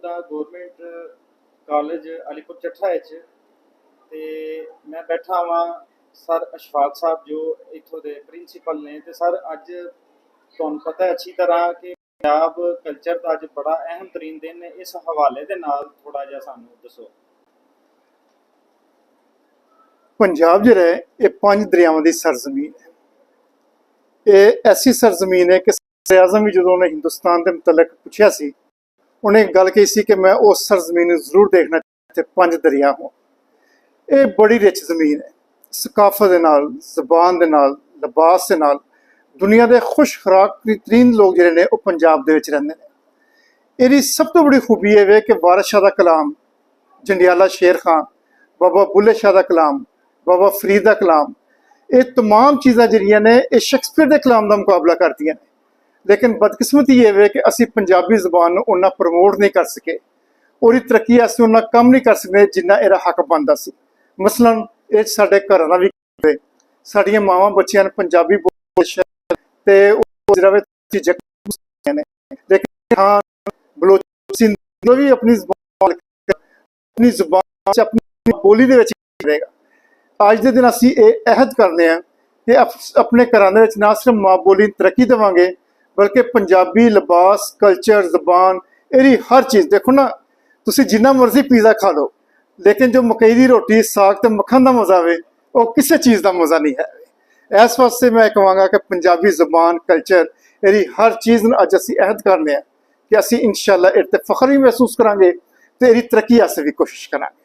ਮੌਜੂਦਾ government college Alipur Chattha ਵਿੱਚ ਤੇ ਮੈਂ ਬੈਠਾ ਵਾਂ ਸਰ ਅਸ਼ਫਾਕ ਸਾਹਿਬ ਜੋ ਇੱਥੋਂ ਦੇ ਪ੍ਰਿੰਸੀਪਲ ਨੇ। ਤੇ ਸਰ ਅੱਜ ਤੁਹਾਨੂੰ ਪਤਾ ਅੱਛੀ ਤਰ੍ਹਾਂ ਕਿ ਪੰਜਾਬ ਕਲਚਰ ਦਾ ਅੱਜ ਬੜਾ ਅਹਿਮ ਤਰੀਨ ਦਿਨ ਹੈ, ਇਸ ਹਵਾਲੇ ਦੇ ਨਾਲ ਥੋੜਾ ਜਿਹਾ ਸਾਨੂੰ ਦੱਸੋ। ਪੰਜਾਬ ਜਿਹੜਾ ਹੈ ਇਹ 5 ਦਰਿਆਵਾਂ ਦੀ ਸਰਜ਼ਮੀਨ ਹੈ। ਇਹ ਐਸੀ ਸਰਜ਼ਮੀਨ ਹੈ ਕਿ ਵਜ਼ੀਰ ਆਜ਼ਮ ਵੀ ਜਦੋਂ ਉਹਨੇ ਹਿੰਦੁਸਤਾਨ ਦੇ ਮੁਤਲਕ ਪੁੱਛਿਆ ਸੀ, ਉਹਨੇ ਇੱਕ ਗੱਲ ਕਹੀ ਸੀ ਕਿ ਮੈਂ ਉਸ ਸਰਜ਼ਮੀਨ ਨੂੰ ਜ਼ਰੂਰ ਦੇਖਣਾ ਚਾਹੁੰਦਾ ਜਿੱਥੇ 5 ਦਰਿਆ ਹੋਣ। ਇਹ ਬੜੀ ਰਿਚ ਜ਼ਮੀਨ ਹੈ, ਸਕਾਫਤ ਦੇ ਨਾਲ, ਜ਼ਬਾਨ ਦੇ ਨਾਲ, ਲਿਬਾਸ ਦੇ ਨਾਲ। ਦੁਨੀਆ ਦੇ ਖੁਸ਼ ਖੁਰਾਕ ਤਰੀਨ ਲੋਕ ਜਿਹੜੇ ਨੇ ਉਹ ਪੰਜਾਬ ਦੇ ਵਿੱਚ ਰਹਿੰਦੇ ਨੇ। ਇਹਦੀ ਸਭ ਤੋਂ ਬੜੀ ਖੂਬੀ ਇਹ ਵੇ ਕਿ ਵਾਰਿਸ ਸ਼ਾਹ ਦਾ ਕਲਾਮ, ਜੰਡਿਆਲਾ ਸ਼ੇਰ ਖਾਨ, ਬਾਬਾ ਬੁੱਲੇ ਸ਼ਾਹ ਦਾ ਕਲਾਮ, ਬਾਬਾ ਫਰੀਦ ਦਾ ਕਲਾਮ, ਇਹ तमाम ਚੀਜ਼ਾਂ ਜਿਹੜੀਆਂ ਨੇ ਇਹ ਸ਼ੇਕਸਪੀਅਰ ਦੇ ਕਲਾਮ ਦਾ ਮੁਕਾਬਲਾ ਕਰਦੀਆਂ ਨੇ। ਲੇਕਿਨ ਬਦਕਿਸਮਤੀ ਇਹ ਵੇ ਕਿ ਅਸੀਂ ਪੰਜਾਬੀ ਜ਼ਬਾਨ ਨੂੰ ਉਹਨਾਂ ਪ੍ਰਮੋਟ ਨਹੀਂ ਕਰ ਸਕੇ, ਉਹਦੀ ਤਰੱਕੀ ਵਾਸਤੇ ਉਹਨਾਂ ਕੰਮ ਨਹੀਂ ਕਰ ਸਕਦੇ ਜਿੰਨਾ ਇਹਦਾ ਹੱਕ ਬਣਦਾ ਸੀ। ਮਸਲਨ ਇਹ ਸਾਡੇ ਘਰਾਂ ਦਾ ਵੀ ਸਾਡੀਆਂ ਮਾਵਾਂ ਬੱਚਿਆਂ ਨੇ ਪੰਜਾਬੀ ਤੇ ਨੇ, ਲੇਕਿਨ ਹਾਂ ਬਲੋਚੀ ਵੀ ਆਪਣੀ ਜ਼ਬਾਨ ਆਪਣੀ ਬੋਲੀ ਦੇ ਵਿੱਚ ਰਹੇਗਾ। ਅੱਜ ਦੇ ਦਿਨ ਅਸੀਂ ਇਹ ਅਹਿਦ ਕਰਨੇ ਆ ਕਿ ਆਪਣੇ ਘਰਾਂ ਦੇ ਵਿੱਚ ਨਾ ਸਿਰਫ ਮਾਂ ਬੋਲੀ ਤਰੱਕੀ ਦੇਵਾਂਗੇ ਬਲਕਿ ਪੰਜਾਬੀ ਲਿਬਾਸ, ਕਲਚਰ, ਜ਼ਬਾਨ, ਇਹਦੀ ਹਰ ਚੀਜ਼। ਦੇਖੋ ਨਾ, ਤੁਸੀਂ ਜਿੰਨਾ ਮਰਜ਼ੀ ਪੀਜ਼ਾ ਖਾ ਲਓ ਲੇਕਿਨ ਜੋ ਮਕਈ ਦੀ ਰੋਟੀ, ਸਾਗ ਤੇ ਮੱਖਣ ਦਾ ਮਜ਼ਾ ਆਵੇ ਉਹ ਕਿਸੇ ਚੀਜ਼ ਦਾ ਮਜ਼ਾ ਨਹੀਂ ਹੈ। ਇਸ ਵਾਸਤੇ ਮੈਂ ਕਹਾਂਗਾ ਕਿ ਪੰਜਾਬੀ ਜ਼ਬਾਨ, ਕਲਚਰ, ਇਹਦੀ ਹਰ ਚੀਜ਼ ਨੂੰ ਅੱਜ ਅਸੀਂ ਅਹਿਦ ਕਰਨੇ ਆ ਕਿ ਅਸੀਂ ਇਨਸ਼ਾਅੱਲਾ ਇਹ ਤੇ ਫਖਰ ਵੀ ਮਹਿਸੂਸ ਕਰਾਂਗੇ ਤੇ ਇਹਦੀ ਤਰੱਕੀ ਵਾਸਤੇ ਵੀ ਕੋਸ਼ਿਸ਼ ਕਰਾਂਗੇ।